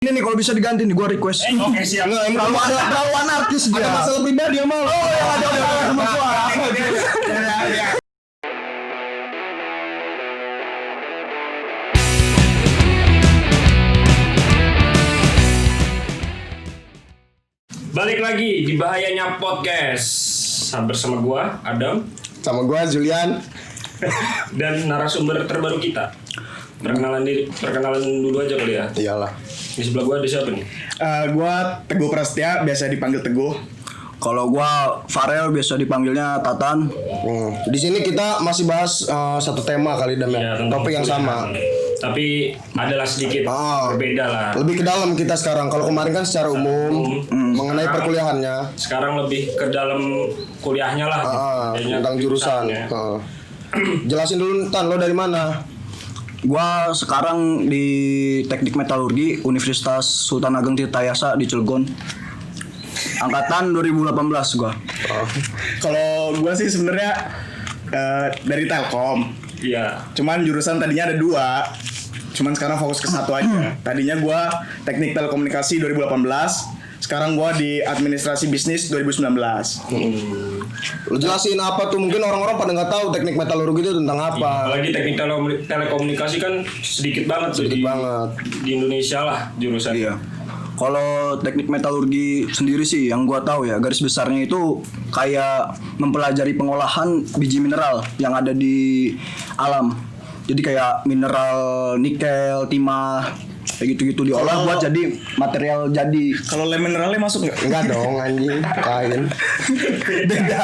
Ini nih kalau bisa diganti nih, gue request. Oke siap. Perawan artis dia. Ada masalah pribadi sama lo. Oh ya ada sama gua. Balik lagi di Bahayanya Podcast bersama gua Adam Sama gue Julian. dan narasumber terbaru kita. Perkenalan dulu aja kali ya. Iyalah. Di sebelah gua ada siapa nih? Gue Teguh Prasetya, biasa dipanggil Teguh. Kalau gua Farel biasa dipanggilnya Tatan. Di sini kita masih bahas satu tema kali dan tentang topik yang sama. Tapi adalah sedikit Ah. berbeda lah. Lebih ke dalam kita sekarang. Kalau kemarin kan secara umum mengenai Sekarang- perkuliahannya. Sekarang lebih ke dalam kuliahnya lah. Kayaknya Tentang jurusan. jurusannya. Jelasin dulu Tan, lo dari mana? Gua sekarang di Teknik Metalurgi Universitas Sultan Ageng Tirtayasa di Cilegon. Angkatan 2018 gua. Kalau gue sih sebenarnya dari Telkom. Iya. Cuman jurusan tadinya ada 2. Cuman sekarang fokus ke satu aja. Tadinya gue Teknik Telekomunikasi 2018. Sekarang gue di Administrasi Bisnis 2019. Lo jelasin apa tuh? Mungkin orang-orang pada nggak tahu teknik metalurgi itu tentang apa. Apalagi teknik telekomunikasi kan sedikit banget tuh Sedikit banget. di Indonesia lah jurusan. Iya. Kalau teknik metalurgi sendiri sih yang gua tahu ya, garis besarnya itu kayak mempelajari pengolahan biji mineral yang ada di alam. Jadi kayak mineral nikel, timah, kayak gitu-gitu diolah buat jadi material jadi. Kalau lem mineralnya masuk nggak? Enggak dong anjing, kain.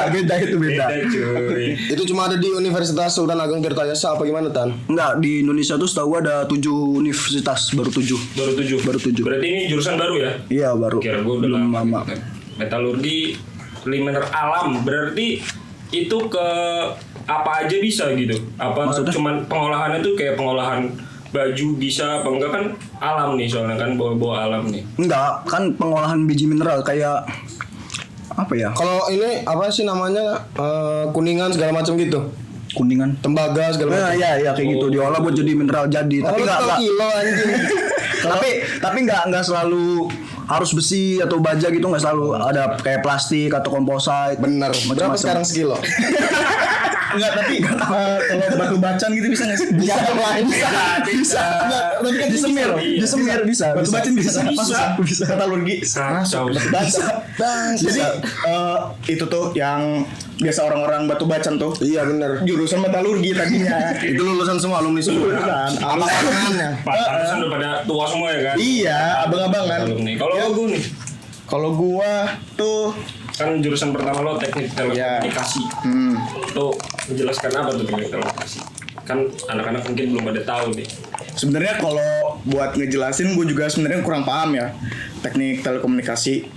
Beda itu beda. Beda cuy. Itu cuma ada di Universitas Sultan Ageng Tirtayasa apa gimana Tan? Enggak, di Indonesia tuh setahu gua ada 7 universitas, baru 7. Baru 7. Berarti ini jurusan baru ya? Iya, baru. Kira gue udah Belum lama. lama. Metalurgi mineral alam berarti itu ke apa aja bisa gitu? Apa Maksudnya? cuman pengolahannya tuh kayak pengolahan baju bisa apa enggak kan alam nih soalnya kan bawa-bawa alam nih. Enggak, kan pengolahan biji mineral kayak apa ya? Kalau ini apa sih namanya kuningan segala macam gitu, Kuningan. tembaga segala Nah, macam. iya kayak gitu diolah buat jadi mineral jadi. Tapi Oh, enggak kilo anjing. tapi enggak selalu harus besi atau baja gitu, enggak selalu ada kayak plastik atau komposit. Bener. Berapa Macam-macam. sekarang sekilo? Enggak, tapi kalau batu bacan gitu bisa nggak sih? Bisa. Enggak, tapi kan Disemir bisa. Batu bacan bisa. Bisa. Metalurgi. Sacau. Jadi itu tuh yang biasa orang-orang batu bacan tuh. Iya bener. Jurusan metalurgi tadinya. Itu lulusan semua, alumni semua. Lulusan. Abang-abangannya. Pantesan udah pada tua semua ya kan? Iya, abang-abangan. Alumni. Kalau gue nih Kalau gua tuh kan jurusan pertama lo teknik telekomunikasi. Tuh menjelaskan apa tuh teknik telekomunikasi? Kan anak-anak mungkin belum pada tahu nih. sebenarnya kalau buat ngejelasin gue juga sebenarnya kurang paham ya teknik telekomunikasi.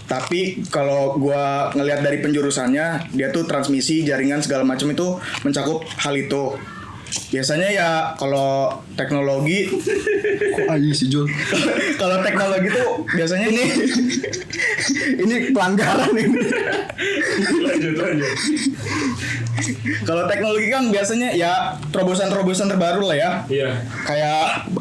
Tapi kalau gue ngelihat dari penjurusannya, dia tuh transmisi, jaringan segala macam itu mencakup hal itu. Biasanya ya kalau teknologi Ayo si Jul. kalau teknologi tuh biasanya ini pelanggaran ini. Lanjut. Kalau teknologi kan biasanya ya terobosan-terobosan terbaru lah ya. Iya. Kayak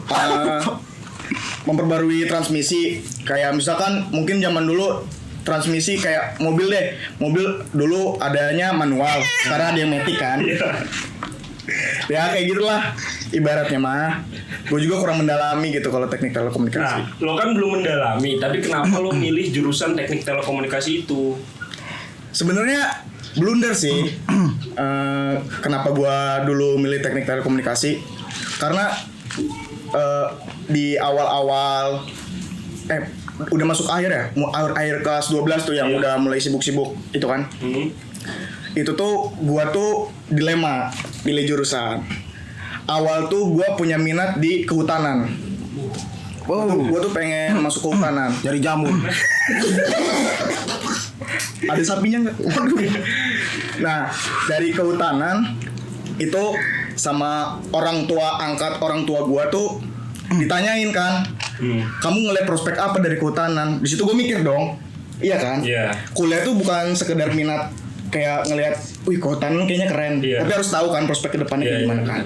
memperbarui transmisi. Kayak misalkan mungkin zaman dulu transmisi kayak mobil deh. Mobil dulu adanya manual, sekarang ada yang matic kan. Ya kayak gitulah ibaratnya mah. Gue juga kurang mendalami gitu kalau teknik telekomunikasi. Nah, lo kan belum mendalami, tapi kenapa lo milih jurusan teknik telekomunikasi itu? Sebenarnya blunder sih. Kenapa gua dulu milih teknik telekomunikasi? Karena di awal-awal udah masuk akhir ya, akhir kelas 12 tuh yang Iya. udah mulai sibuk-sibuk itu kan. Itu tuh gua tuh dilema pilih jurusan. Awal tuh gua punya minat di kehutanan. Gua tuh pengen masuk kehutanan. Dari jamur. Ada sapinya nggak? Nah, dari kehutanan itu sama orang tua gua tuh ditanyain kan, kamu ngeliat prospek apa dari kehutanan? Di situ gua mikir dong, iya kan? Iya. Kuliah tuh bukan sekedar minat kayak ngelihat, wih kehutanan kayaknya keren, Iya. tapi harus tahu kan prospek ke depannya Iya, kayak gimana iya. kan.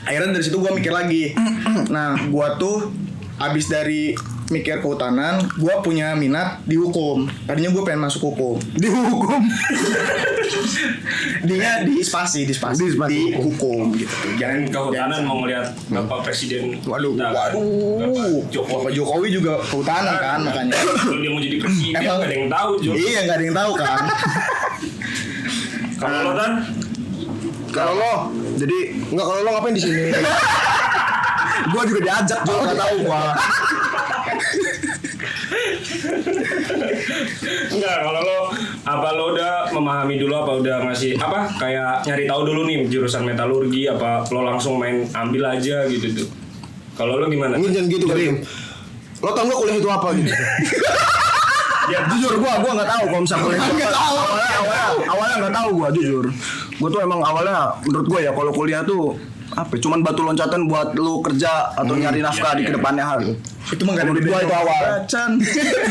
Akhirnya dari situ gua mikir lagi. Nah, gua tuh abis dari mikir kehutanan, gue punya minat di hukum. Tadinya gue pengen masuk hukum. Di hukum. Dia di spasi di hukum gitu. Jangan kehutanan mau ngeliat Bapak Presiden. Waduh, Bapak Bapak Jokowi juga kehutanan kan makanya. Kalau dia mau jadi presiden Emang- nggak ada yang tahu Jo. Iya, nggak ada yang tahu kan. Kalau lo kan Kalau lo, jadi nggak kalau lo ngapain di sini? Gua juga diajak juga nggak tahu gua. enggak, kalau lo apa lo udah memahami dulu apa udah ngasih apa kayak nyari tahu dulu nih jurusan metalurgi apa lo langsung main ambil aja gitu tuh. Kalau lo gimana? Ini jangan gitu kali. Lo tau nggak kuliah itu apa gitu? Ya jujur gua nggak tahu kalau misalnya kuliah itu apa. Awalnya nggak tahu gua jujur. Gua tuh emang awalnya menurut gua ya kalau kuliah tuh apa? Cuman batu loncatan buat lu kerja atau nyari nafkah di kedepannya hal. Itu mah nggak ada Menurut gua itu awal.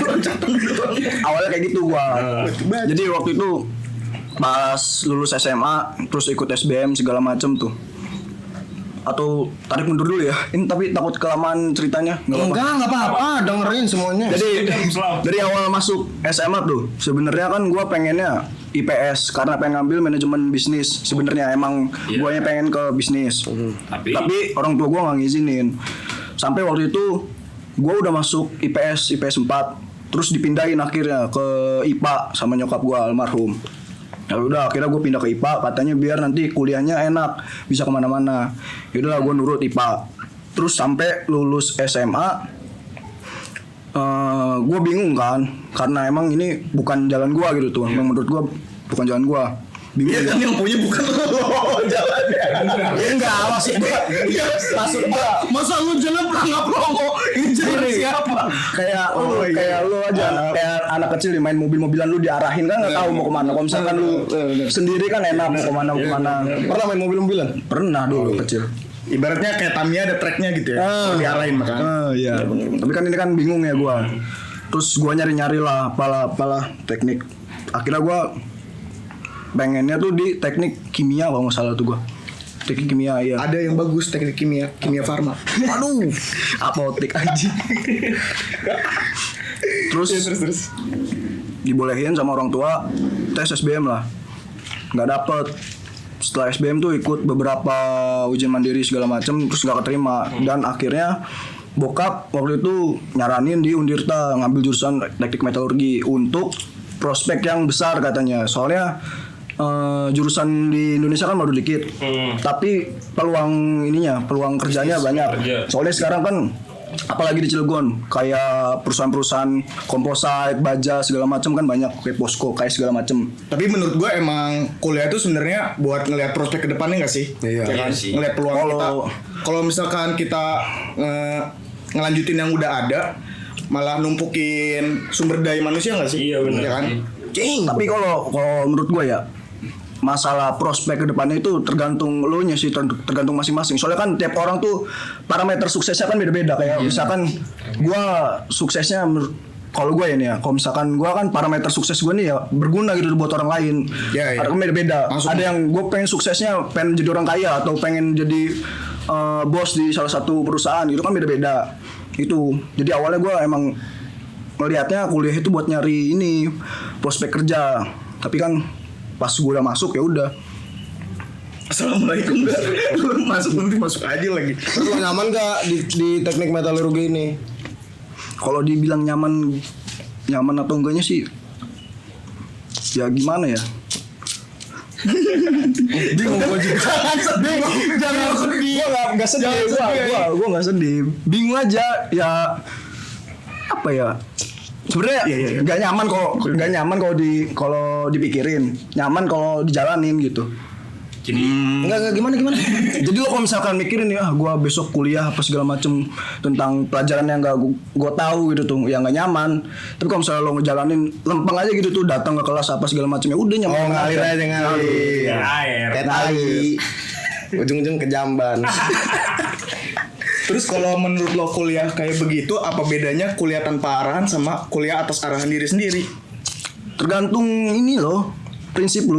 Loncatan doang. Awalnya kayak gitu gua. Jadi waktu itu pas lulus SMA terus ikut SBM segala macem tuh. Atau tarik mundur dulu ya. Ini tapi takut kelamaan ceritanya. Enggak apa-apa, dengerin semuanya. Jadi Selamat. dari awal masuk SMA tuh sebenarnya kan gua pengennya IPS karena pengen ngambil manajemen bisnis. Sebenarnya emang Iya. guanya pengen ke bisnis. Tapi orang tua gua nggak ngizinin. Sampai waktu itu gua udah masuk IPS 4, terus dipindahin akhirnya ke IPA sama nyokap gua almarhum. Ya udah akhirnya gue pindah ke IPA katanya biar nanti kuliahnya enak bisa kemana-mana. Ya udah gue nurut IPA. Terus sampai lulus SMA gue bingung kan karena emang ini bukan jalan gue gitu tuh. Emang menurut gue bukan jalan gue. Bingung. Iya kan yang punya bukan lo jalannya. Enggak maksud gue. Masa lu jalan pelongo ini jalan siapa? Kayak kayak lu aja kayak anak kecil main mobil-mobilan lu diarahin kan nggak tahu mau kemana. Kalau misalkan lu sendiri kan enak mau kemana. Pernah main mobil-mobilan? Pernah dulu kecil. Ibaratnya kayak Tamiya ada tracknya gitu ya. Diarahin makanya. Iya. Tapi kan ini kan bingung ya gua. Terus gua nyari-nyari lah apalah teknik. Akhirnya gua pengennya tuh di teknik kimia kalau nggak salah tuh gua. Teknik kimia iya. Ada yang bagus teknik kimia farma. Aduh, apotek aja. Terus dibolehin sama orang tua tes SBM lah. Nggak dapet. Setelah SBM tuh ikut beberapa ujian mandiri segala macem terus nggak keterima dan akhirnya bokap waktu itu nyaranin di Undirta ngambil jurusan teknik metalurgi untuk prospek yang besar katanya. Soalnya jurusan di Indonesia kan baru dikit, tapi peluang kerjanya banyak. Kerja. Soalnya sekarang kan apalagi di Cilegon kayak perusahaan-perusahaan komposite, baja segala macam kan banyak kayak Posko kayak segala macam. Tapi menurut gue emang kuliah itu sebenarnya buat ngelihat prospek ke depannya nggak sih? Iya. Ya kan? Iya sih. Ngelihat peluang Kalau- kita. Kalau misalkan kita ngelanjutin yang udah ada, malah numpukin sumber daya manusia nggak sih? Iya, benar Ya kan? sih. Tapi kalau menurut gue ya masalah prospek ke depannya itu tergantung lo nya sih, tergantung masing-masing. Soalnya kan tiap orang tuh parameter suksesnya kan beda-beda. Kayak misalkan gue suksesnya kalau gue ini ya, kalau misalkan gue kan parameter sukses gue nih ya berguna gitu buat orang lain. Ya, ya. Ada kan beda-beda. Masuk. Ada yang gue pengen suksesnya pengen jadi orang kaya atau pengen jadi bos di salah satu perusahaan gitu kan beda-beda. Itu. Jadi awalnya gue emang melihatnya kuliah itu buat nyari ini prospek kerja. Tapi kan pas gue udah masuk ya udah. Assalamualaikum. Lu masuk nanti masuk aja lagi. Terus lo nyaman gak di teknik metalurgi ini? Kalau dibilang nyaman atau enggaknya sih ya gimana ya? Bingung gue juga. Jangan sedih. Gue nggak sedih. Gue nggak sedih. Bingung aja ya apa ya? Sebenarnya nggak nyaman kalau dipikirin, nyaman kalau dijalanin gitu. Jadi Enggak gimana? Jadi lo kalau misalkan mikirin ya, gue besok kuliah apa segala macem tentang pelajaran yang gak gue tahu gitu tuh, yang gak nyaman. Tapi kalau misalnya lo ngejalanin lempeng aja gitu tuh, datang ke kelas apa segala macem ya udah nyaman. Oh, ngalir aja ngalir. air. Kayak tai. Ujung-ujung ke jamban. Terus kalau menurut lo kuliah kayak begitu, apa bedanya kuliah tanpa arahan sama kuliah atas arahan diri sendiri? Tergantung ini loh, prinsip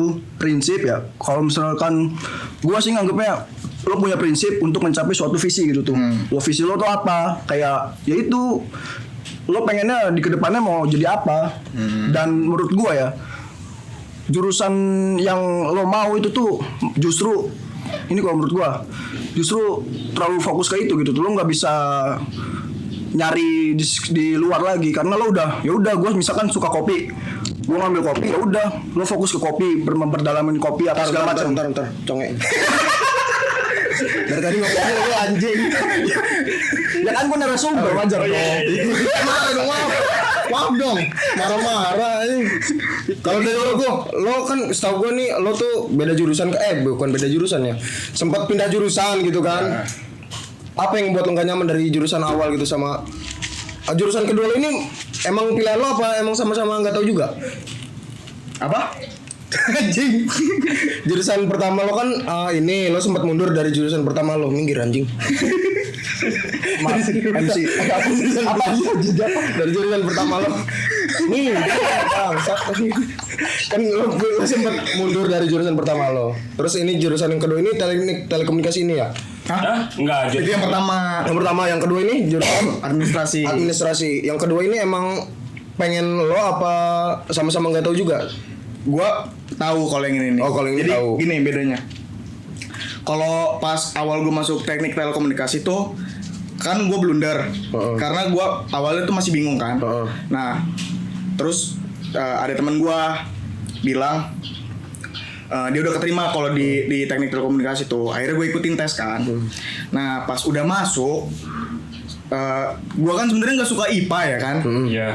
ya. Kalau misalkan gue sih nganggepnya lo punya prinsip untuk mencapai suatu visi gitu tuh. Lo visi lo tuh apa? Kayak ya itu lo pengennya di kedepannya mau jadi apa? Dan menurut gua ya jurusan yang lo mau itu tuh justru ini kalau menurut gua justru terlalu fokus ke itu gitu tuh. Lo nggak bisa nyari di luar lagi karena lo udah ya udah gua misalkan suka kopi, gua ngambil kopi ya udah lo fokus ke kopi, memperdalamin kopi apa segala macam. Ntar, congek. Dari tadi ngomongnya lu anjing. Ya kan gua narasumber wajar dong. Marah dong, maaf dong. Marah-marah ini. Kalau dari lo kan setahu gue nih lo tuh beda jurusan bukan beda jurusan ya. Sempat pindah jurusan gitu kan. Apa yang buat lo gak nyaman dari jurusan awal gitu sama jurusan kedua lo ini emang pilihan lo apa emang sama-sama nggak tahu juga? Apa? Anjing. Jurusan pertama lo kan ini lo sempat mundur dari jurusan pertama lo, minggir anjing. Mas MC Apa dari jurusan pertama lo? Nih, bangsat. Kan lo sempat mundur dari jurusan pertama lo. Terus ini jurusan yang kedua ini telekomunikasi ini ya? Hah? Enggak, Itu jadi yang pertama. Yang pertama, yang kedua ini jurusan administrasi. Yang kedua ini emang pengen lo apa sama-sama nggak tahu juga? Gua tahu kalau yang ini nih. Oh, kalau yang ini Jadi tahu. gini bedanya. Kalau pas awal gue masuk teknik telekomunikasi tuh kan gue blunder. Karena gue awalnya tuh masih bingung kan. Nah, terus ada teman gue bilang dia udah keterima kalau di teknik telekomunikasi tuh. Akhirnya gue ikutin tes kan. Nah, pas udah masuk gue kan sebenarnya nggak suka IPA ya kan. Iya.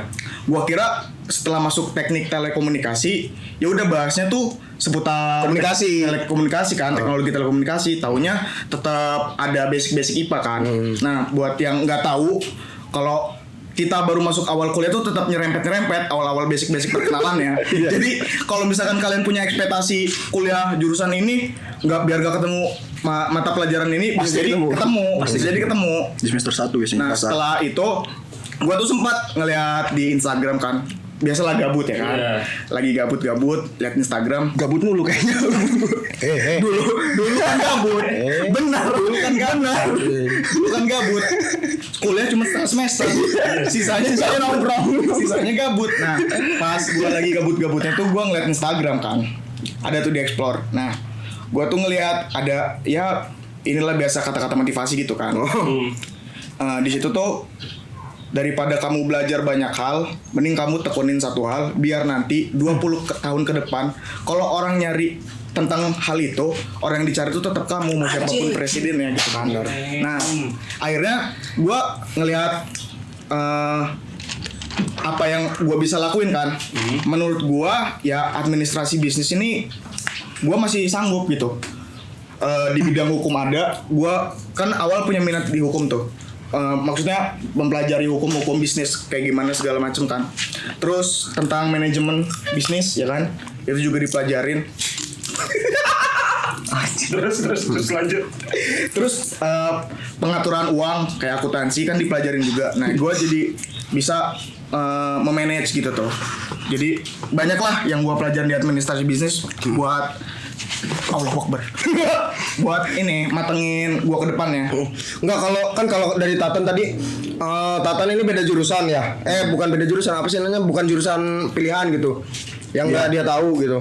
Gua kira setelah masuk teknik telekomunikasi ya udah bahasnya tuh seputar telekomunikasi kan, teknologi telekomunikasi. Taunya tetap ada basic IPA kan. Nah, buat yang nggak tahu, kalau kita baru masuk awal kuliah tuh tetap nyerempet awal-awal basic perkenalan ya. Jadi kalau misalkan kalian punya ekspektasi kuliah jurusan ini biar gak ketemu mata pelajaran ini, bisa jadi ketemu. Di semester 1 ya sih. Nah, setelah itu gua tuh sempat ngeliat di Instagram kan. Biasalah gabut ya kan. Iya. Lagi gabut lihat Instagram. Gabut mulu kayaknya. Dulu kan gabut. Benar, dulu kan gabut. Kuliah cuma setengah semester. Sisanya nongkrong. Sisanya gabut. Nah, pas gua lagi gabut-gabutnya tuh gua ngeliat Instagram kan. Ada tuh di explore. Nah, gua tuh ngeliat ada ya inilah biasa kata-kata motivasi gitu kan. Di situ tuh daripada kamu belajar banyak hal, mending kamu tekunin satu hal biar nanti 20 tahun ke depan kalau orang nyari tentang hal itu, orang yang dicari itu tetap kamu, mau siapapun presidennya gitu kan. Nah, akhirnya gue ngelihat apa yang gue bisa lakuin kan. Menurut gue ya administrasi bisnis ini gue masih sanggup gitu. Di bidang hukum ada, gue kan awal punya minat di hukum tuh. Maksudnya mempelajari hukum bisnis kayak gimana segala macam kan. Terus tentang manajemen bisnis ya kan, itu juga dipelajarin. terus lanjut. Terus pengaturan uang kayak akuntansi kan dipelajarin juga. Nah, gue jadi bisa memanage gitu tuh. Jadi banyak lah yang gue pelajarin di administrasi bisnis buat Allah Akbar. Buat ini matengin gua ke depannya. Enggak, kalau dari Tatan tadi Tatan ini beda jurusan ya. Bukan beda jurusan, apa sih namanya? Bukan jurusan pilihan gitu. Yang enggak dia tahu gitu.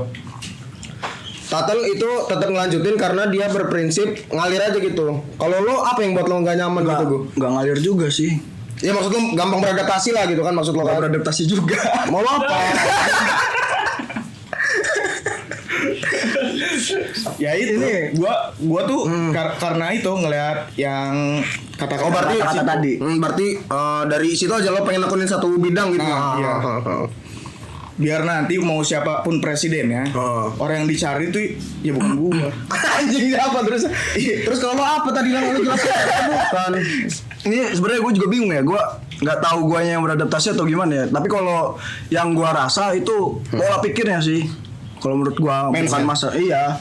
Tatan itu tetap ngelanjutin karena dia berprinsip ngalir aja gitu. Kalau lo apa yang buat lo enggak nyaman gitu, Gu? Enggak ngalir juga sih. Ya maksud lo gampang beradaptasi lah gitu kan maksud lo kan. Beradaptasi juga. Mau lo apa? Ya itu gua tuh karena itu ngelihat yang kata-kata Kata tadi. Berarti dari situ aja lo pengen lakuin satu bidang gitu. Nah, iya. Biar nanti mau siapapun presiden ya, orang yang dicari tuh ya bukan gua. Anjing apa terus? Terus kalau lo apa tadi yang lo jelasin? Bukan. Ini sebenarnya gue juga bingung ya. Gue nggak tahu guanya yang beradaptasi atau gimana ya. Tapi kalau yang gua rasa itu pola pikirnya sih. Kalau menurut gua bukan masa iya.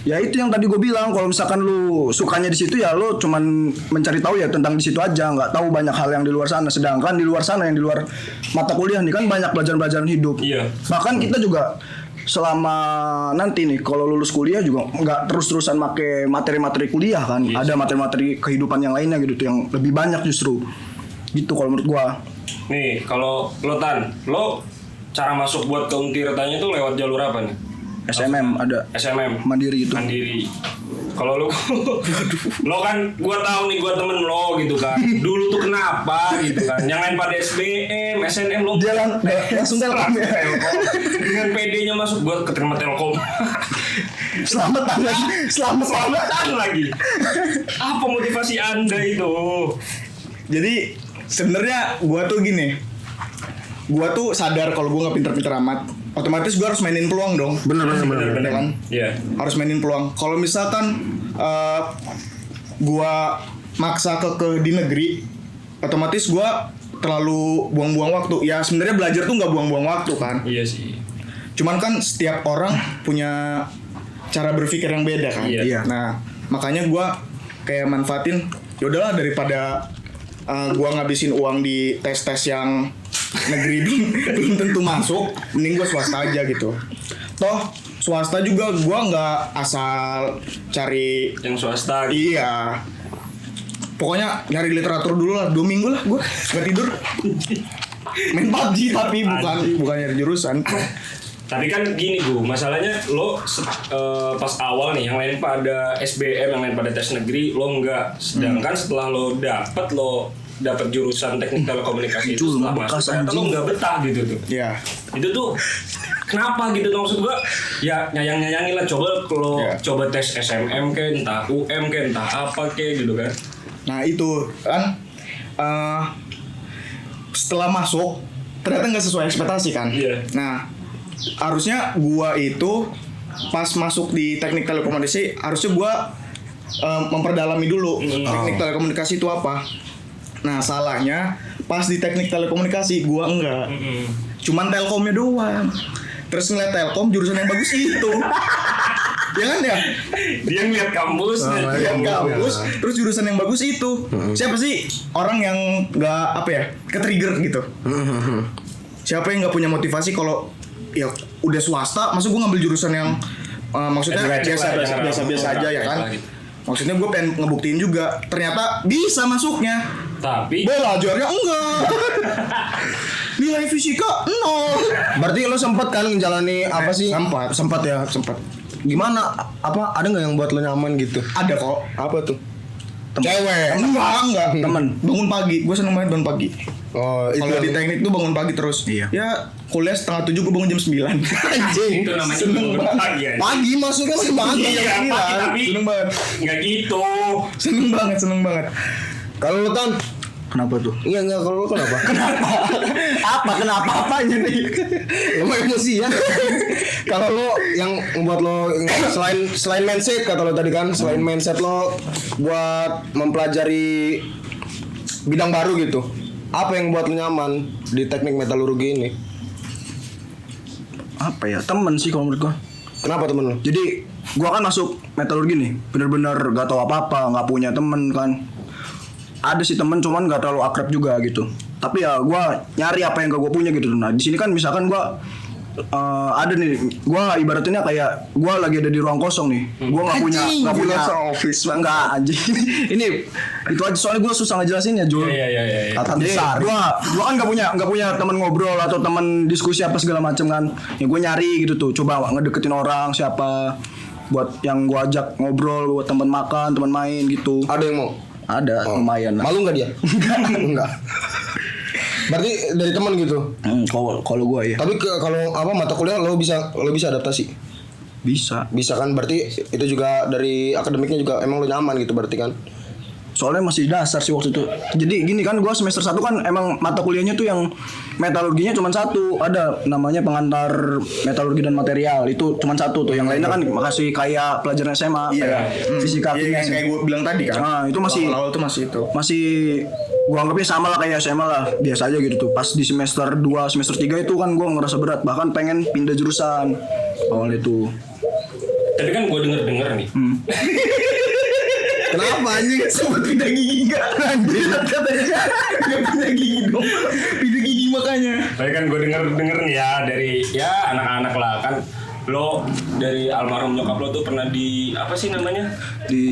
Ya itu yang tadi gue bilang, kalau misalkan lu sukanya di situ ya lu cuman mencari tahu ya tentang di situ aja, nggak tahu banyak hal yang di luar sana. Sedangkan di luar sana yang di luar mata kuliah nih kan banyak pelajaran-pelajaran hidup. Iya. Bahkan kita juga selama nanti nih kalau lulus kuliah juga nggak terus-terusan make materi-materi kuliah kan. Yes. Ada materi-materi kehidupan yang lainnya gitu tuh yang lebih banyak justru. Gitu kalau menurut gua. Nih, kalau lo Tan, lo cara masuk buat ke Untirtanya itu lewat jalur apa nih? SMM ada. SMM. Mandiri itu. Mandiri. Kalau lo kan gua tahu nih gua temen lo gitu kan. Dulu tuh kenapa gitu kan. Yang lain pada SBM, SNM lo Dia langsung Telkom ya. Dengan PD-nya masuk gua keterima Telkom. Selamatan lagi. Selamatan lagi. Apa motivasi Anda itu? Jadi sebenarnya gua tuh gini. Gua tuh sadar kalau gua nggak pinter-pinter amat. Otomatis gua harus mainin peluang dong. Bener. Bener kan? Iya. Harus mainin peluang. Kalau misalkan gua maksa ke di negeri, otomatis gua terlalu buang-buang waktu. Ya sebenarnya belajar tuh nggak buang-buang waktu kan. Iya sih. Cuman kan setiap orang punya cara berpikir yang beda kan. Iya. Nah makanya gua kayak manfaatin. Yaudahlah daripada gua ngabisin uang di tes-tes yang negeri belum tentu masuk, mending gue swasta aja gitu. Toh swasta juga gue nggak asal cari, Yang swasta gitu. iya. Pokoknya nyari literatur dulu lah, 2 minggu lah gue nggak tidur. Main PUBG tapi bukan nyari jurusan. Tapi kan gini Bu, masalahnya lo pas awal nih, yang lain pada SBM, yang lain pada tes negeri, lo enggak. Sedangkan setelah lo dapet jurusan teknik telekomunikasi itu setelah masuk, ternyata lo nggak betah gitu tuh. Ya. Itu tuh kenapa gitu tuh, maksud gua ya nyayangin lah, coba kalau Ya. coba tes SMM ke entah UM ke entah apa ke gitu kan. Nah itu kan setelah masuk ternyata nggak sesuai ekspektasi kan. Iya. Nah harusnya gua itu pas masuk di teknik telekomunikasi harusnya gua memperdalami dulu teknik telekomunikasi itu apa. Nah salahnya pas di teknik telekomunikasi gua enggak, cuman telkomnya doang. Terus ngeliat telkom jurusan yang bagus itu, ya kan ya? Dia ngeliat kampus, Yang kampus, terus jurusan yang bagus itu. Siapa sih orang yang nggak apa ya, ke-trigger gitu? Siapa yang nggak punya motivasi kalau ya udah swasta, masuk gue ngambil jurusan yang maksudnya biasa aja ya kan? Maksudnya gue pengen ngebuktiin juga, ternyata bisa masuknya. tapi Belajarnya enggak. Nilai fisika 0. Berarti lo sempet kan menjalani apa sih? Sempat. ya. Gimana? Apa ada nggak yang buat lo nyaman gitu? Ada kok. Apa tuh? Cewek. Enggak. Temen. Bangun pagi. Gue seneng banget bangun pagi. Oh, itu Kalau di teknik tuh bangun pagi terus. Iya. Ya kuliah 6:30 gue bangun jam 9. anjing. itu namanya Seneng banget. pagi ya. Pagi masuknya masih pagi. Iya, jam pagi, 9. tapi Seneng banget. nggak gitu. Seneng banget. Kalau lo Tan, Kenapa tuh? iya enggak, kalau lo kenapa? Kenapa apanya nih? Lo mah emosi ya. Kalau lo yang membuat lo selain mindset kata lo tadi kan, selain mindset lo buat mempelajari bidang baru gitu. Apa yang buat lo nyaman di teknik metalurgi ini? Apa ya? Temen sih kalau menurut gua. Kenapa temen lo? Jadi gua kan masuk metalurgi nih, bener-bener gak tahu apa-apa, nggak punya temen kan. Ada sih temen cuman gak terlalu akrab juga gitu. Tapi ya gua nyari apa yang gak gua punya gitu. Nah di sini kan misalkan gua ada nih, gua ibaratnya kayak gua lagi ada di ruang kosong nih. Gua nggak punya office enggak anjing. Ini itu aja soalnya gua susah ngejelasinnya Jul. Iya. Kata Jadi besar. gua kan nggak punya teman ngobrol atau teman diskusi apa segala macam kan. Ya gue nyari gitu tuh, coba ngedeketin orang siapa buat yang gua ajak ngobrol, buat teman makan, teman main gitu. Ada yang mau? Ada lumayan lah. Malu nggak dia? Enggak. Berarti dari teman gitu. Kalau gua ya Tapi kalau apa mata kuliah lo bisa adaptasi. bisa. Bisa kan, berarti itu juga dari akademiknya juga emang lo nyaman gitu berarti kan. Soalnya masih dasar sih waktu itu. Jadi gini kan gua semester 1 kan emang mata kuliahnya tuh yang metalurginya cuma satu. Ada namanya pengantar metalurgi dan material. Itu cuma satu tuh. Yang lainnya kan makasih kayak pelajaran SMA kayak fisika Iya, yang kayak gue bilang tadi kan. Nah, itu masih awal tuh masih itu. masih gua anggapnya sama lah kayak SMA lah, biasa aja gitu tuh. Pas di semester 2, semester 3 itu kan gua ngerasa berat, bahkan pengen pindah jurusan awal itu. Tapi kan gue denger nih. Kenapa anjing? Sempat pindah gigi enggak? Anjir katanya. Enggak pindah gigi dong. Pindah gigi makanya. Tapi kan gue denger nih ya dari ya anak-anak lah kan lo dari almarhum nyokap lo tuh pernah di apa sih namanya? Di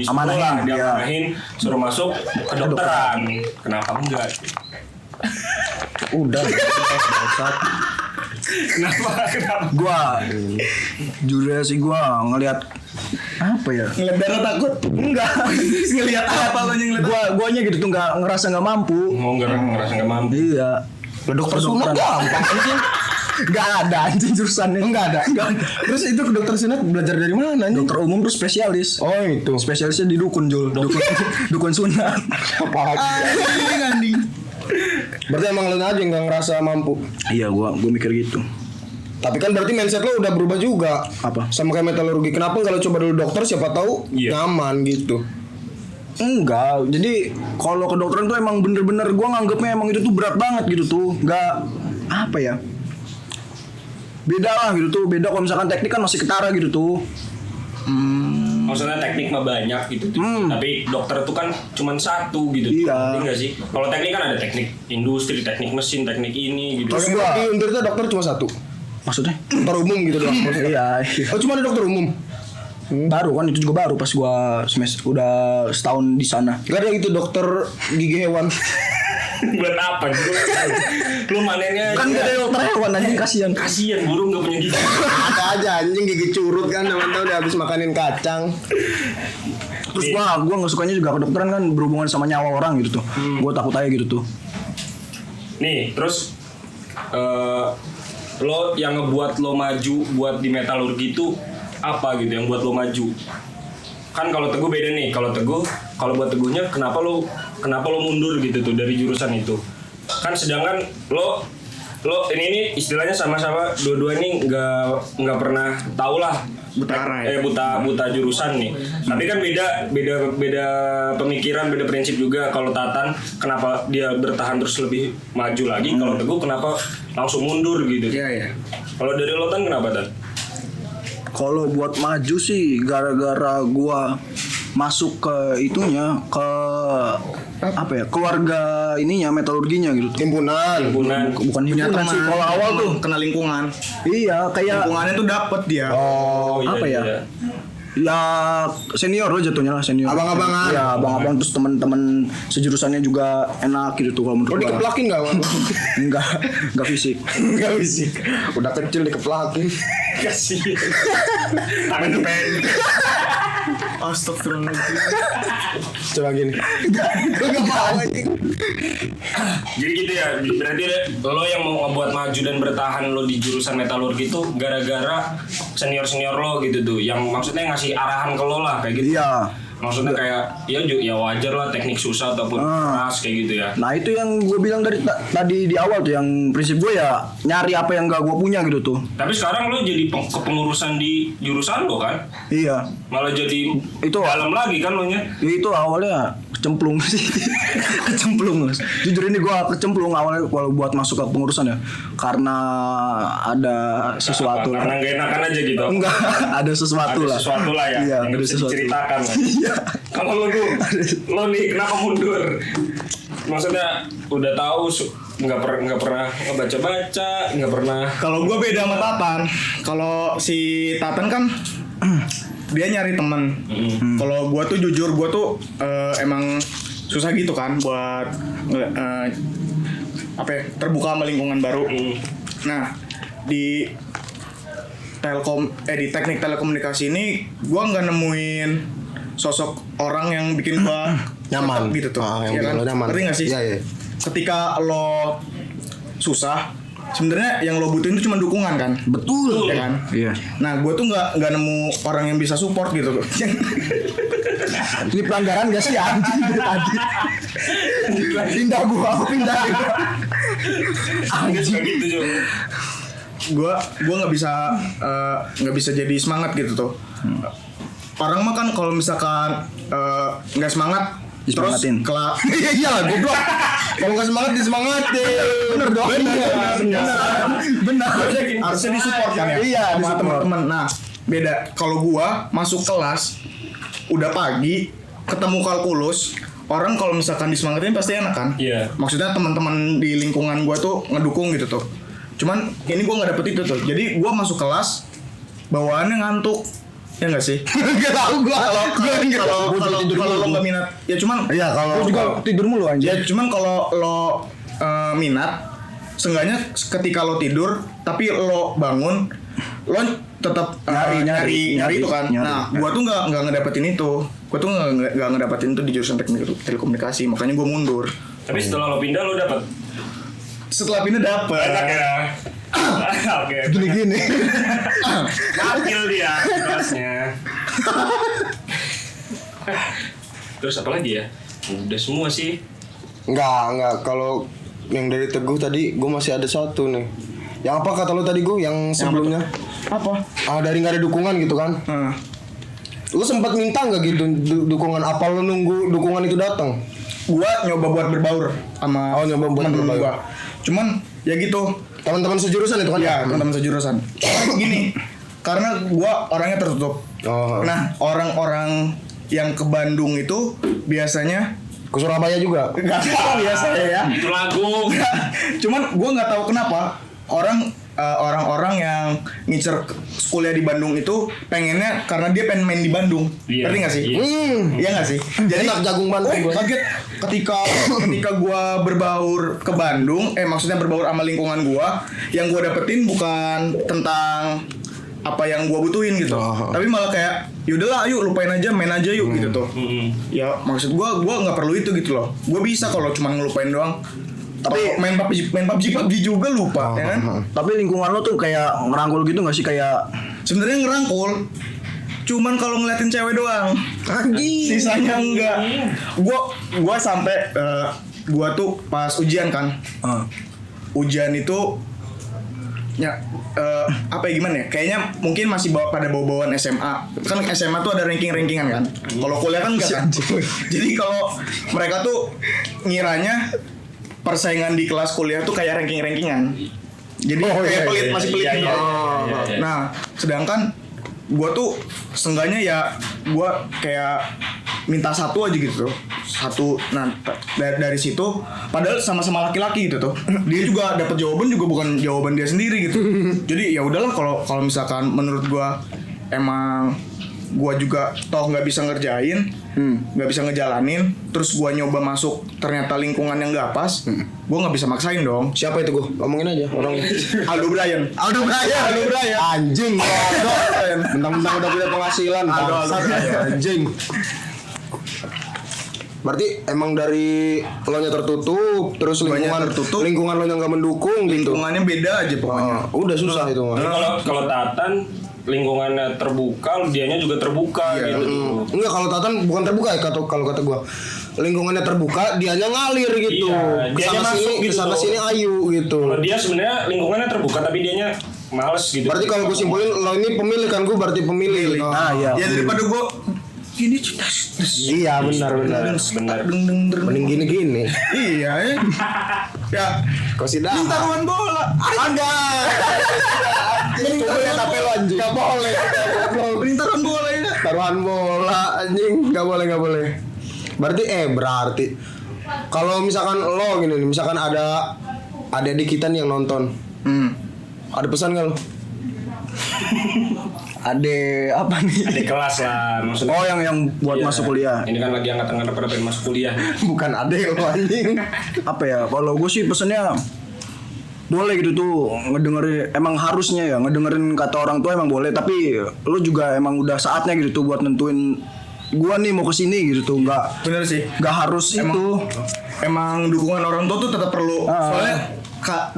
amanahin, sekolah, iya. diamanahin, suruh masuk kedokteran. Kenapa enggak? Udah. Kenapa? Gua jujur sih gua ngelihat apa ya? Ngeliat darah takut. Enggak. Ngeliat apa lo yang ngeliat? Guanya gitu tuh ngerasa nggak mampu. Mau ngerasa nggak mampu. Iya. Dokter sunat gampang anjing. Enggak ada anjing jurusannya. Enggak ada. Terus itu ke dokter sunat belajar dari mana anjing? Dokter umum tuh spesialis. Oh itu. Spesialisnya di dukun Jul. Dukun sunat. Apa lagi? Anjing. Berarti emang lo aja yang nggak ngerasa mampu. Iya, gua mikir gitu. Tapi kan berarti mindset lo udah berubah juga. Apa? Sama kayak metalurgi. Kenapa kalau coba dulu dokter siapa tahu Iya. nyaman gitu. Enggak, jadi kalau kedokteran tuh emang bener-bener gue nganggepnya emang itu tuh berat banget gitu tuh. Enggak, apa ya, beda lah gitu tuh. Beda kalau misalkan teknik kan masih ketara gitu tuh. Maksudnya teknik mah banyak gitu tuh. Tapi dokter tuh kan cuman satu gitu. Iya. Ngerti nggak sih? Kalau teknik kan ada teknik industri, teknik mesin, teknik ini gitu. Terus gua di Untir itu dokter cuma satu. Maksudnya? Dokter umum gitu doang. Iya, Oh cuma ada dokter umum. baru kan itu juga baru pas gue semester udah setahun di sana. Gak ada gitu dokter gigi hewan. Buat apa gitu? Lu manennya Kan gak ada dokter hewan anjing, kasihan. kasihan burung gak punya gigi. Ada aja anjing gigi curut kan teman-teman udah habis makanin kacang. Terus gua nggak sukanya juga kedokteran kan berhubungan sama nyawa orang gitu tuh. Gua takut aja gitu tuh. Nih, terus lo yang ngebuat lo maju buat di metalurgi itu apa gitu yang buat lo maju? Kan kalau Teguh beda nih. Kalau buat Teguhnya kenapa lo mundur gitu tuh dari jurusan itu? Kan sedangkan lo ini istilahnya sama-sama dua-dua ini nggak pernah tahu lah buta jurusan nih. Tapi kan beda pemikiran, beda prinsip juga. Kalau Tatan kenapa dia bertahan terus lebih maju lagi? Kalau Teguh kenapa langsung mundur gitu? Iya. Kalau dari lo Tan kenapa Tan? Kalau buat maju sih gara-gara gua masuk ke itunya, ke apa ya, keluarga ininya metalurginya gitu tuh. Himpunan. Bukan himpunan sih, kalau awal tuh kena lingkungan. iya kayak Lingkungannya tuh dapet dia. Oh iya, apa ya? iya. Ya senior lo jatuhnya lah, senior. Abang-abangan. Ya abang-abang, terus teman-teman sejurusannya juga enak gitu tuh kalau menurut Lo gua. dikeplakin gak? Enggak fisik. Enggak fisik. Udah kecil dikeplakin. Kasihan. Tangan tuh pendek. Astagfirullahaladzim. Coba gini. Lo gak mau anjing. Jadi gitu ya, berarti lo yang mau ngebuat maju dan bertahan lo di jurusan metalurgi itu gara-gara senior-senior lo gitu tuh, yang maksudnya ngasih arahan ke lo lah kayak gitu. Iya. Maksudnya kayak ya wajar lah teknik susah ataupun keras kayak gitu ya. Nah itu yang gue bilang dari tadi di awal tuh, yang prinsip gue ya nyari apa yang gak gue punya gitu tuh. Tapi sekarang lo jadi kepengurusan di jurusan lo kan, Iya. malah jadi Itu- dalam lagi kan lo nya. Ya itu awalnya kecemplung sih. Kecemplung. Jujur ini gue kecemplung awalnya kalau buat masuk ke pengurusan ya, karena ada sesuatu. Karena gak enakan aja gitu. Enggak, ada sesuatu Ada lah. sesuatu lah ya, Iya, yang ada bisa sesuatu. diceritakan. Iya. Kalau lo nih kenapa mundur? Maksudnya udah tahu nggak pernah ngebaca-baca, nggak pernah. Kalau gue beda sama Tatan. Kalau si Tatan kan dia nyari temen. Kalau gue tuh jujur, gue tuh emang susah gitu kan buat apa ya, terbuka sama lingkungan baru. Nah di di teknik telekomunikasi ini gue nggak nemuin sosok orang yang bikin gue Nyaman. gitu tuh. Yang Iya bikin kan? lo nyaman. Ngerti nggak sih? Iya, iya. Ketika lo susah, sebenarnya yang lo butuhin itu cuma dukungan kan. Betul. Ya kan? Iya. Nah, gue tuh nggak nemu orang yang bisa support gitu. Ini pelanggaran gak sih anjing dari tadi? Pindah gua. Anjing gitu juga. gue nggak bisa jadi semangat gitu tuh. Orang mah kan kalau misalkan nggak semangat terus Disemangatin. iya lah goblok. Kalau nggak semangat disemangatin. Bener dong. Bener. Harusnya disupport kan ya. Iya, sama disupport. teman-teman. Nah, beda. Kalau gua masuk kelas udah pagi ketemu kalkulus, orang kalau misalkan disemangatin pasti enak kan? Iya. Maksudnya teman-teman di lingkungan gua tuh ngedukung gitu tuh. Cuman ini gua nggak dapet itu tuh. Jadi gua masuk kelas bawaannya ngantuk. Ya nggak sih? Enggak tahu gua. Kalau lo nggak minat, ya cuman Iya, kalau Lu juga tidur mulu anjir. ya cuman kalau lo minat, seenggaknya ketika lo tidur tapi lo bangun, lo tetap nyari itu kan. nyari. Nah, gua tuh nggak ngedapetin itu. Gua tuh nggak ngedapetin itu di jurusan teknik telekomunikasi, makanya gua mundur. Tapi setelah lo pindah lo dapet Setelah pindah dapet. enak ya. Oke. Gini-gini. Wakil dia kelasnya. Terus apa lagi ya? Udah semua sih. Enggak. Kalau yang dari Teguh tadi gue masih ada satu nih. Yang apa kata lo tadi gue yang sebelumnya? Apa? Dari nggak ada dukungan gitu kan? Lo sempat minta nggak gitu dukungan? Apa lo nunggu dukungan itu datang? Gua nyoba buat berbaur sama Oh, nyoba buat temen-temen berbaur. gua. Cuman ya gitu. Teman-teman sejurusan itu kan? Ya, teman-teman sejurusan. Gini, karena gua orangnya tertutup. Oh. Nah, orang-orang yang ke Bandung itu biasanya Ke Surabaya juga. nggak tahu biasanya ya. Itu lagu. Cuman gua nggak tahu kenapa orang-orang yang ngincer kuliah di Bandung itu pengennya karena dia pengen main di Bandung. Iya. Ngerti nggak sih? Iya. Iya nggak sih? Jadi Enak jagung Bandung gua. kaget ketika gua berbaur ke Bandung, maksudnya berbaur sama lingkungan gua, yang gua dapetin bukan tentang apa yang gua butuhin gitu. Tapi malah kayak yaudahlah ayo lupain aja, main aja yuk gitu tuh. Ya maksud gua nggak perlu itu gitu loh. Gua bisa kalau cuma ngelupain doang. Tapi main PUBG juga lupa ya kan? Tapi lingkungan lo tuh kayak ngerangkul gitu nggak sih kayak Sebenarnya ngerangkul. Cuman kalau ngeliatin cewek doang. Anjing. Sisanya enggak. Gua sampai gua tuh pas ujian kan. Ujian itu ya apa ya gimana ya? Kayaknya mungkin masih pada bawaan SMA. Kan SMA tuh ada ranking-rankingan kan. Kalau kuliah kan enggak kan. Jadi kalau mereka tuh ngiranya persaingan di kelas kuliah tuh kayak ranking-rankingan. Jadi kayak pelit, masih pelit gitu. Iya. Nah, sedangkan gua tuh seenggaknya ya gua kayak minta satu aja gitu. Satu. Nah, dari situ padahal sama-sama laki-laki gitu tuh. Dia juga dapat jawaban juga bukan jawaban dia sendiri gitu. Jadi ya udahlah kalau misalkan menurut gua emang gua juga toh nggak bisa ngerjain, nggak bisa ngejalanin, terus gua nyoba masuk ternyata lingkungan yang nggak pas, gua nggak bisa maksain dong. Siapa itu gue? Ngomongin aja orang. Aldo Bryan. Anjing. Mentang-mentang udah punya penghasilan. Aldo bangsat. Bryan. Anjing. Berarti emang dari lo nya tertutup, terus Guanya lingkungan tertutup. lingkungan lo yang nggak mendukung gitu. Lingkungannya beda aja pokoknya. Udah susah itu mah. Tapi kalau Tatan lingkungannya terbuka, dianya juga terbuka Iya. gitu. Enggak, kalau Tatan bukan terbuka ya kalau kata gua. Lingkungannya terbuka, dianya ngalir gitu. Iya, dianya Kesana masuk sini, gitu. kesana sini ayu gitu. Kalau dia sebenarnya lingkungannya terbuka tapi dianya males gitu. Berarti kalau gue simpulin lo ini pemilih kan, gue berarti pemilih. Oh. iya. Ya daripada gua gini Iya benar. benar. Mending gini. Iya ya. Ya, Kau sih dah. taruhan bola. Ada. Ini gak boleh tape lo anjing. Gak boleh. Taruhan bola ya. Taruhan bola anjing. Gak boleh. Berarti kalau misalkan lo gini nih, misalkan ada adik kita nih yang nonton. Ada pesan gak lo? Ade apa nih? Di kelas lah maksudnya. Oh yang buat Iya. masuk kuliah. Ini kan lagi angkat-angkat pada pengen masuk kuliah. Bukan adek lo anjing. Apa ya? Kalau gue sih pesennya boleh gitu tuh ngedengerin, emang harusnya ya ngedengerin kata orang tua emang boleh, tapi lu juga emang udah saatnya gitu tuh buat nentuin gua nih mau kesini gitu tuh, Bener sih. nggak harus itu. Emang dukungan orang tua tuh tetap perlu. Soalnya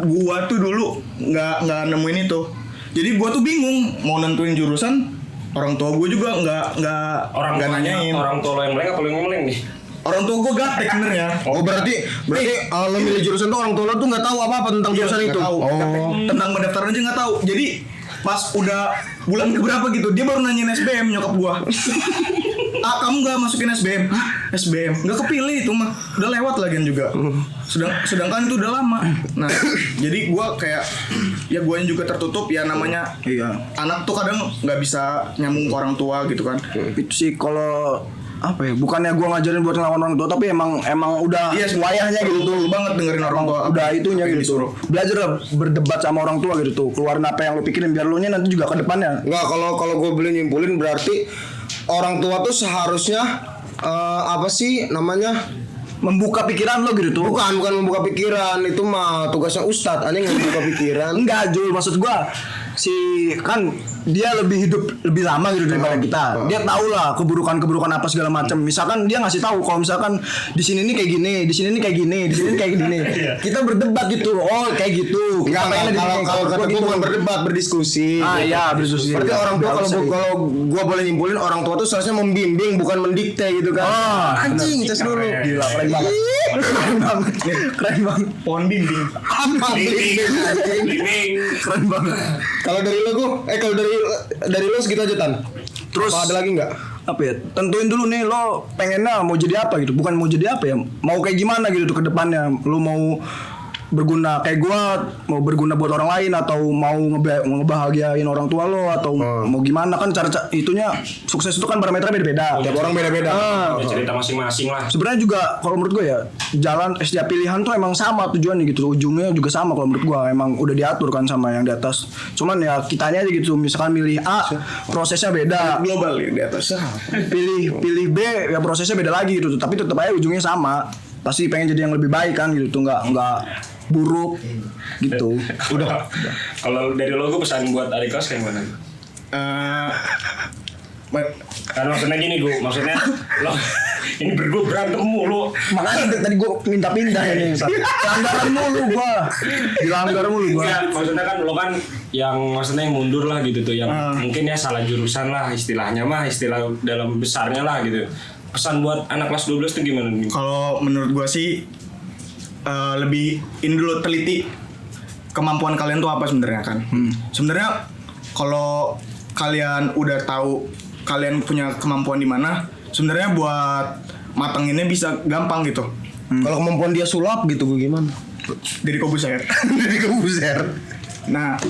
gua tuh dulu nggak nemuin itu. Jadi gua tuh bingung mau nentuin jurusan. Orang tua gua juga nggak nanyain. Orang tua lo yang meleng apa lo yang meleng nih? Orang tua gua gaptek sebenarnya. Oh berarti lo milih jurusan tuh orang tua lo tuh nggak tahu apa-apa tentang jurusan Nggak itu. tahu. Tentang pendaftaran aja nggak tahu. Jadi pas udah bulan keberapa gitu dia baru nanyain SBM nyokap gua. Kamu nggak masukin SBM? Hah? SBM nggak kepilih itu mah, udah lewat lagian juga. Sedangkan itu udah lama. Nah jadi gua kayak ya guanya juga tertutup ya, namanya Iya. anak tuh kadang nggak bisa nyambung ke orang tua gitu kan. Itu sih kalau apa ya? Bukannya gua ngajarin buat ngelawan orang tua, tapi emang udah Iya, wayahnya gitu tuh. banget dengerin orang tua. Udah itunya Apa yang gitu. disuruh. Belajar lah berdebat sama orang tua gitu tuh. Keluarin apa yang lu pikirin biar lu nya nanti juga ke depannya. Enggak, kalau gue boleh nyimpulin berarti orang tua tuh seharusnya apa sih namanya? Membuka pikiran lo gitu tuh. Bukan membuka pikiran, itu mah tugasnya ustadz, aneh membuka pikiran. Enggak, Jul, maksud gua kan dia lebih lama gitu daripada kita. Dia tahu lah keburukan apa segala macam. Misalkan dia ngasih tahu kalau misalkan di sini nih kayak gini, di sini nih kayak gini, di sini kayak gini. Kita berdebat gitu. Oh, kayak gitu. Kita pengennya Kalau kata gue bukan berdebat, berdiskusi. Iya, berdiskusi. Berarti orang tua Harusnya kalau gue boleh nyimpulin, orang tua tuh seharusnya membimbing bukan mendikte gitu kan. Anjing, tes dulu. Gila, keren banget. Keren banget. Pohon bimbing. Apa Bimbing. Keren banget. Kalau dari lo kalau dari lo segitu aja Tan. Terus Apa ada lagi nggak? apa ya? Tentuin dulu nih lo pengennya mau jadi apa gitu. Bukan mau jadi apa ya? Mau kayak gimana gitu tuh ke depannya. Lo mau berguna kayak gua, mau berguna buat orang lain atau mau ngebahagiain orang tua lo atau mau gimana kan cara itunya sukses itu kan parameternya beda-beda. Tiap orang beda-beda. Ya, cerita masing-masing lah. Sebenarnya juga kalau menurut gue ya setiap pilihan tuh emang sama tujuannya gitu, ujungnya juga sama kalau menurut gue, emang udah diatur kan sama yang di atas. Cuman ya kitanya aja gitu, misalkan milih A prosesnya beda, Global ya di atas. pilih B ya prosesnya beda lagi gitu, tapi tetap aja ujungnya sama, pasti pengen jadi yang lebih baik kan gitu, nggak buruk gitu. Udah. Kalau dari lo gue pesan buat adik kelas kayak gimana? Karena maksudnya gini gue, maksudnya lo ini berdua berantem mulu. Makanya tadi gue minta pindah ini, pelanggaran mulu gue, dilanggar mulu gue. Enggak, maksudnya kan lo kan yang maksudnya yang mundur lah gitu tuh, yang mungkin ya salah jurusan lah istilahnya mah, istilah dalam besarnya lah gitu. Pesan buat anak kelas 12 tuh gimana nih? Kalau menurut gua sih lebih ini dulu, teliti kemampuan kalian tuh apa sebenarnya kan. Sebenarnya kalau kalian udah tahu kalian punya kemampuan di mana, sebenarnya buat matanginnya bisa gampang gitu. Kalau kemampuan dia sulap gitu gue gimana? Dari Kobuser. Dari kebuser. Nah,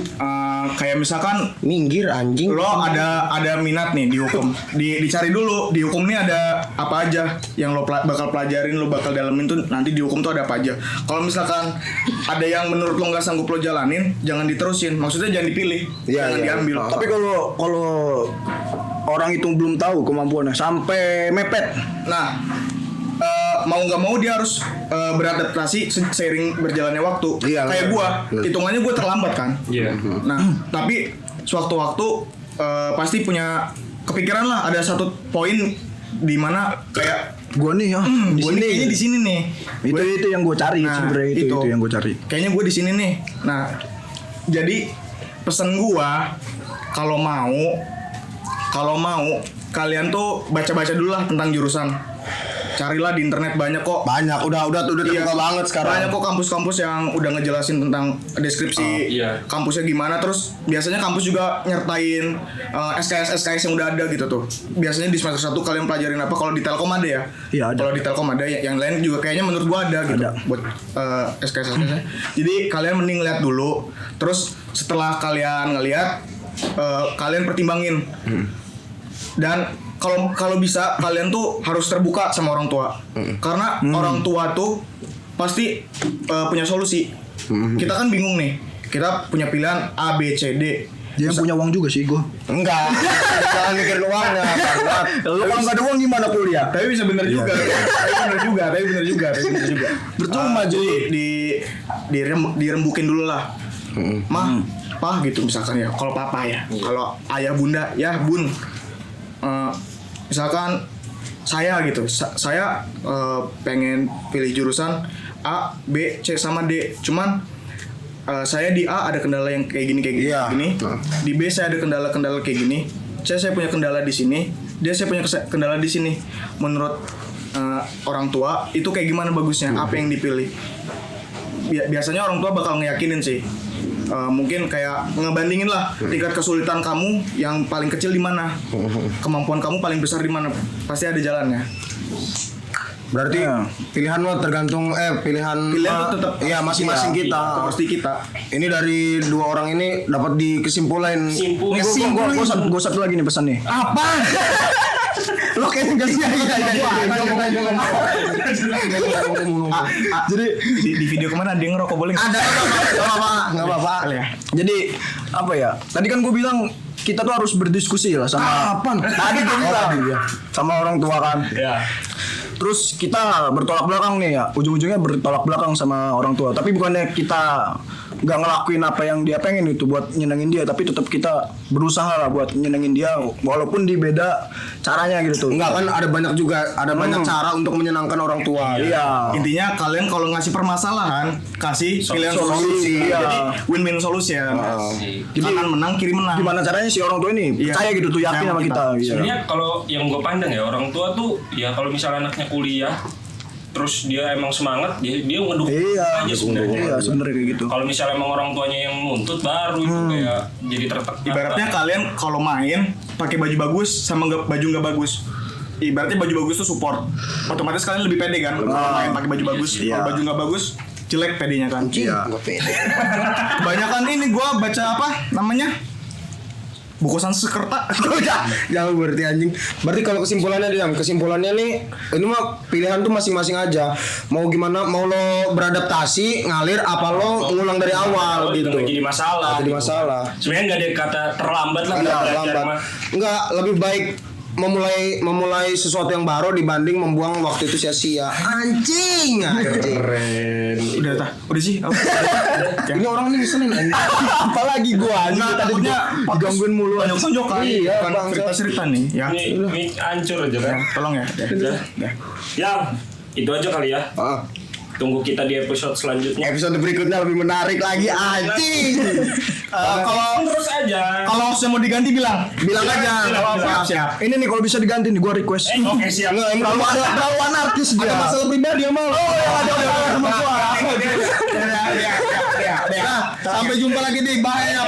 kayak misalkan Minggir anjing. lo ada minat nih di hukum, dicari dulu di hukum nih ada apa aja yang lo bakal pelajarin, lo bakal dalemin tuh nanti di hukum tuh ada apa aja. Kalau misalkan ada yang menurut lo nggak sanggup lo jalanin, jangan diterusin, maksudnya jangan dipilih, Iya, jangan iya. diambil. Tapi kalau orang itu belum tahu kemampuannya sampai mepet, Nah, mau nggak mau dia harus beradaptasi seiring berjalannya waktu. Iya, Kayak iya. gua, hitungannya gua terlambat kan. Iya. Nah, tapi sewaktu-waktu pasti punya kepikiran lah, ada satu poin di mana kayak gue nih ya di gue sini. kayaknya di sini nih. Itu yang gue cari Nah, sebenarnya, itu yang gue cari. Kayaknya gue di sini nih. Nah, jadi pesan gua kalau mau kalian tuh baca-baca dulu lah tentang jurusan. Carilah di internet, banyak kok. Banyak, udah terbuka banget sekarang. Banyak kok kampus-kampus yang udah ngejelasin tentang deskripsi iya. kampusnya gimana. Terus biasanya kampus juga nyertain SKS yang udah ada gitu tuh. Biasanya di semester 1 kalian pelajarin apa. Kalau di Telkom ada ya. Iya, ada. Kalau di Telkom ada, yang lain juga kayaknya menurut gua ada gitu. Ada. Buat SKS-nya. Jadi kalian mending lihat dulu. Terus setelah kalian ngelihat, kalian pertimbangin. Dan kalau bisa kalian tuh harus terbuka sama orang tua. Karena orang tua tuh pasti punya solusi. Kita kan bingung nih. Kita punya pilihan A, B, C, D. Dia yang punya uang juga sih gue. Enggak. Jangan mikirin uangnya, banget. Lu kalau nggak ada uang gimana kuliah? Tapi bisa bener juga. Tapi bener juga. Percuma, Jadi dirembukin dulu lah. Mah, pah gitu misalkan ya. Kalau papa ya. Kalau ayah bunda, ya bun. Misalkan saya gitu, saya pengen pilih jurusan A, B, C sama D. Cuman saya di A ada kendala yang kayak gini Iya. gini. Di B saya ada kendala-kendala kayak gini. C saya punya kendala di sini. D saya punya kendala di sini. Menurut orang tua itu kayak gimana bagusnya? Apa yang dipilih? Biasanya orang tua bakal ngeyakinin sih. Mungkin kayak ngebandingin lah tingkat kesulitan kamu yang paling kecil di mana, kemampuan kamu paling besar di mana, pasti ada jalannya. Berarti pilihan lo tergantung pilihan Pilihan itu tetap iya masing-masing kita. Pasti kita. Ini dari dua orang ini dapat dikesimpulan. Simpul. Gue satu lagi nih pesan nih. Apa? Lo kayaknya enggak sih. Jadi di video kemana dia ngerokok boleh nggak? Ada enggak apa-apa. Ya. Jadi apa ya? Tadi kan gue bilang kita tuh harus berdiskusi lah sama Apaan? Tadi gue bilang sama orang tua kan. Ya. Terus kita bertolak belakang nih ya, ujung-ujungnya bertolak belakang sama orang tua. Tapi bukannya kita nggak ngelakuin apa yang dia pengen itu buat nyenengin dia, tapi tetap kita berusaha lah buat nyenengin dia, walaupun di beda caranya gitu tuh. Enggak kan ada banyak juga, ada banyak cara untuk menyenangkan orang tua. Iya. Intinya kalian kalau ngasih permasalahan kasih pilihan Solusi, solusi. iya. Jadi win-win solution. Jadi Kanan menang kiri menang. Gimana caranya si orang tua ini Iya. percaya gitu tuh, yakin Sama sama kita. kita. Iya. Sebenarnya kalau yang gue pandang ya, orang tua tuh ya kalau misalnya anaknya kuliah terus dia emang semangat, dia ngedukung Iya, aja sebenarnya. iya sebenarnya kayak gitu. Kalau misalnya emang orang tuanya yang nuntut baru itu kayak jadi tertekan. Ibaratnya kalian kalau main pakai baju bagus sama baju nggak bagus. Ibaratnya baju bagus tuh support. Otomatis kalian lebih pede kan kalau main pakai baju bagus. Iya. Kalau baju nggak bagus jelek pedenya kan. Iya. Enggak pede. Kebanyakan ini gua baca apa namanya? Buku Sanskerta. Jangan berarti anjing. Berarti kalau kesimpulannya nih, ini mah pilihan tuh masing-masing aja. Mau gimana, mau lo beradaptasi, ngalir, apa lo ngulang dari awal gitu. Nggak jadi masalah. Nggak jadi gitu. masalah. Sebenarnya nggak ada kata terlambat lah. Enggak belajar lambat. mah. Enggak, lebih baik memulai sesuatu yang baru dibanding membuang waktu itu sia-sia. Anjing. Keren. Udah sih. Ini orang ini ngeselin anjing. Apalagi gua anjing Enggak, tadi takutnya digangguin mulu. Tonjok-tonjokan. Iya, Bukan bang. cerita-cerita nih. Ya. Ini hancur aja kan. Tolong ya. Ya, itu aja kali ya. Ah. Tunggu kita di episode selanjutnya. Episode berikutnya lebih menarik lagi anjing. Kalau Terus aja. kalau hostnya mau diganti bilang. Bilang aja, enggak apa-apa. Siap. Ini nih kalau bisa diganti nih gua request. Oke siap. Enggak, emang Terlalu anarkis dia. ada masalah pribadi sama lo. Ada sama gua. Nah, sampai jumpa lagi di bahaya